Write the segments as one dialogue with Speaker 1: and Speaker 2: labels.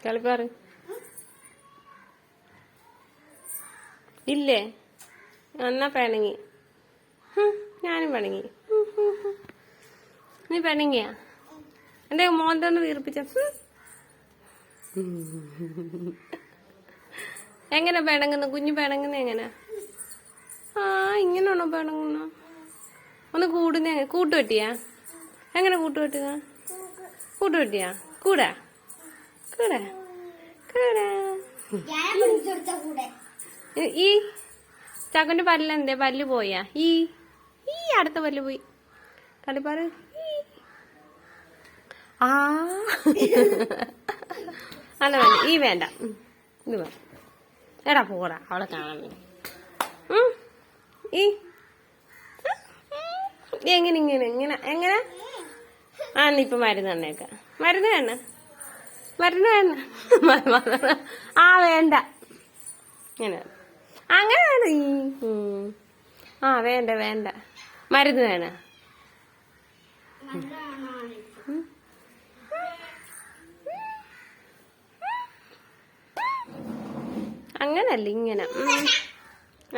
Speaker 1: കളിപ്പാറ് ഇല്ലേ? എന്നാ പിണങ്ങി. ഞാനും പിണങ്ങി. നീ പിണങ്ങിയാ? എന്റെ മോന്തൊന്ന് വീർപ്പിച്ച. എങ്ങനെ പിണങ്ങുന്നു കുഞ്ഞു? പിണങ്ങുന്ന എങ്ങനെ? ആ ഇങ്ങനെയാണോ പിണങ്ങുന്ന? ഒന്ന് കൂടുന്ന കൂട്ടുപറ്റിയാ? എങ്ങനെ കൂട്ടുപറ്റുക? കൂട്ടുപറ്റിയാ? കൂടാ കൂടാ കൂടാ. ഈ ചാക്കന്റെ പല്ലെന്തേ? പല്ല് പോയാ? ഈ ഈ അടുത്ത പല്ല് പോയി. കളിപ്പാറ് ആ അല്ല വേണ്ട, ഈ വേണ്ട, ഇത് വേണ്ട. എടാ പോടാ, അവളെ കാണാൻ വേണ്ടി. ഈ എങ്ങനെ ഇങ്ങനെ ഇങ്ങനെ എങ്ങനെ? ആ ഇപ്പൊ മരുന്ന് തന്നേക്കാം. മരുന്ന് വേണ്ട, മരുന്ന് വേണ്ട. ആ വേണ്ട, ഇങ്ങനെ അങ്ങനെ വേണ്ട. ആ വേണ്ട വേണ്ട, മരുന്ന് വേണ. അങ്ങനല്ല ഇങ്ങനെ,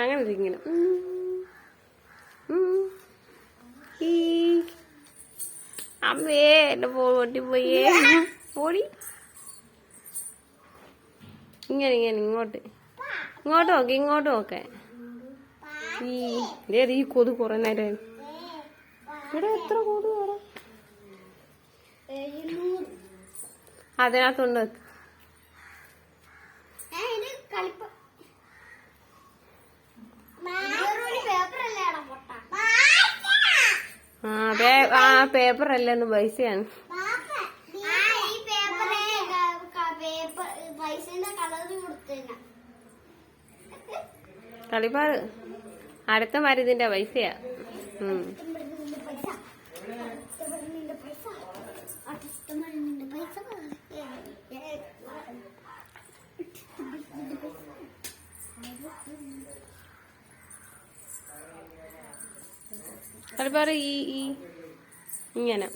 Speaker 1: അങ്ങനല്ല ഇങ്ങനെ. അമ്മേ എന്റെ പൊട്ടിപ്പോയേ. ഓടി ഇങ്ങനെ ഇങ്ങനെ ഇങ്ങോട്ട് ഇങ്ങോട്ട് നോക്കെ, ഇങ്ങോട്ട് നോക്കെ. ഈ കൊതു കുറെ നേരം. ഇവിടെ എത്ര കൊതു കുറെ. അതിനകത്തുണ്ട്. ആ പേപ്പർ അല്ലെന്ന് പൈസയാണ്. കളിപ്പാട് അടുത്ത മരുന്നിന്റെ പൈസയാ. കളിപ്പാട് ഈ ഇങ്ങനെ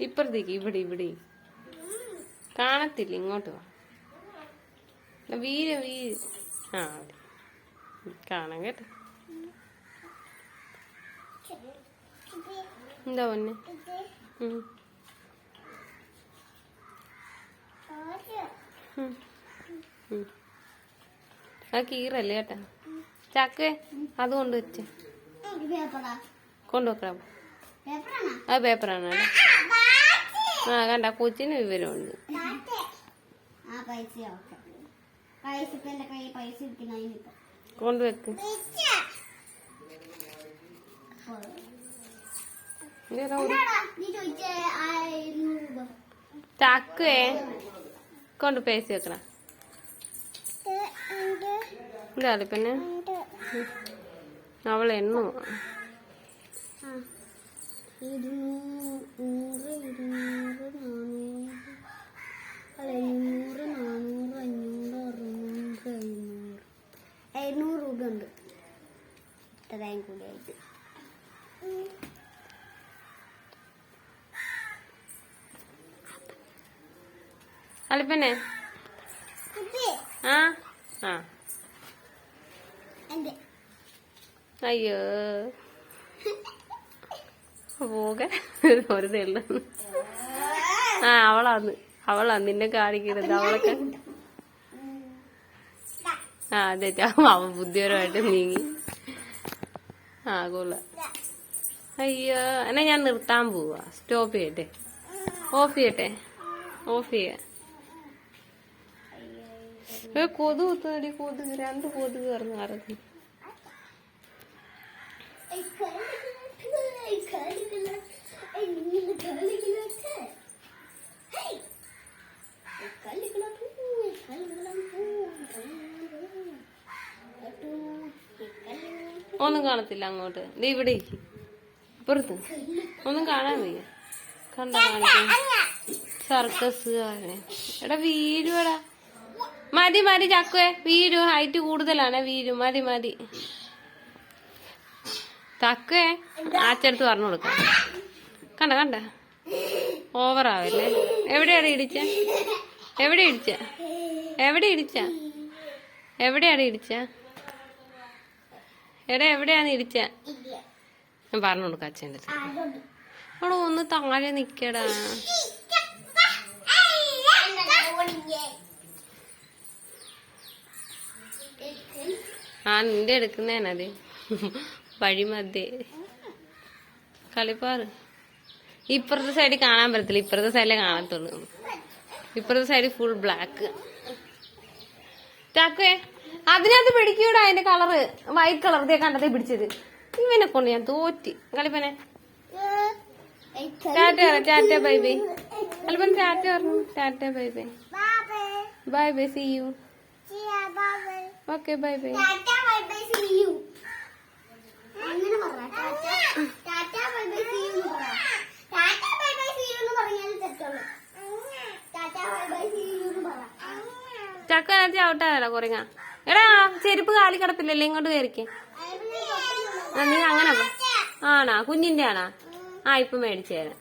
Speaker 1: ഇപ്പുറത്തേക്ക്. ഇവിടെ ഇവിടെ കാണത്തില്ല, ഇങ്ങോട്ട് വാ. വീര് വീര്. ആ കാണാം കേട്ടോ. എന്താ പൊന്നെ? ആ കീറല്ലേ കേട്ടാ. ചാക്കേ അത് കൊണ്ടുവച്ചേ, കൊണ്ടുവെക്കണം. അത് പേപ്പറാണ്. ആ കണ്ട കൊച്ചിന് വിവരമുണ്ട്. കൊണ്ടുവെക്ക്. ചാക്കേ കൊണ്ട് പൈസ വെക്കണം. ഇതാ പിന്നെ അവൾ എണ്ണു. 700 രൂപ ഉണ്ട്. ഇത്രയും കൂടി ആയിട്ട് അളിപ്പന്നെ. ആ ആ അയ്യോ പോക ഒരു തെള്ള. ആ അവളാന്ന് നിന്നെ കാണിക്കരുത്. അവളൊക്കെ ആ അതെ അവൻ ബുദ്ധിപരമായിട്ട് നീങ്ങി. ആ കൊള്ള. അയ്യോ എന്നാ ഞാൻ നിർത്താൻ പോവാ. സ്റ്റോപ്പ് ചെയ്യട്ടെ? ഓഫ് ചെയ്യട്ടെ? ഓഫ് ചെയ്യാ. കൊതു കുത്തുന്നടി. കൊതുക് 2 കൊതുക് കയറുന്നു ആരൊക്കെ. ഒന്നും കാണത്തില്ല അങ്ങോട്ട്. ഇവിടെ ഇപ്പുറത്ത് ഒന്നും കാണാൻ വയ്യ. കണ്ട കാണിക്കാൻ സർക്കസുകാരനെ. എടാ വീഴുവടാ. മതി മതി ചക്കുവേ, വീഴു. ഹൈറ്റ് കൂടുതലാണ്, വീഴു. മതി മതി തക്കുവേ. ആച്ചടുത്ത് പറഞ്ഞു കൊടുക്കാം. കണ്ട കണ്ട, ഓവറാവല്ലേ. എവിടെയാണ് ഇടിച്ച? എവിടെ ഇടിച്ച? എവിടെ ഇടിച്ച? എവിടെയാണ് ഇടിച്ച? എടാ എവിടെയാണ് ഇടിച്ച? ഞാൻ പറഞ്ഞു കൊടുക്കാം അച്ഛൻ്റെ അടുത്ത്. അവിടെ ഒന്ന് താഴെ നിക്കടാ. ആ നിന്റെ എടുക്കുന്നേനത് വഴിമധ്യേ കളിപ്പാറ്. ഇപ്പുറത്തെ സൈഡിൽ കാണാൻ പറ്റത്തില്ല, ഇപ്പുറത്തെ സൈഡിലേ കാണത്തുള്ളൂ. ഇപ്പുറത്തെ സൈഡിൽ ഫുൾ ബ്ലാക്ക്. ചാക്കേ അതിനകത്ത് പിടിക്കൂടാ. അതിന്റെ കളറ് വൈറ്റ് കളർ ഇതേ കണ്ടതേ പിടിച്ചത്. ഇവനെ കൊണ്ട് ഞാൻ തോറ്റി. കളിപ്പനെ ടാറ്റ പറ. Tata bye bye. കളിപ്പൻ ടാറ്റ പറഞ്ഞു. Tata bye bye. Bye bye. See you. Okay bye bye. ചക്ക നേരത്തെ ഔട്ടാടാ കുറങ്ങ. എടാ ചെരുപ്പ് കാലി കിടപ്പില്ലല്ലേ, ഇങ്ങോട്ട് കയറിക്കേ. നീ അങ്ങനെ ആണാ? കുഞ്ഞിന്റെ ആണാ? ആ ഇപ്പൊ മേടിച്ചു തരാം.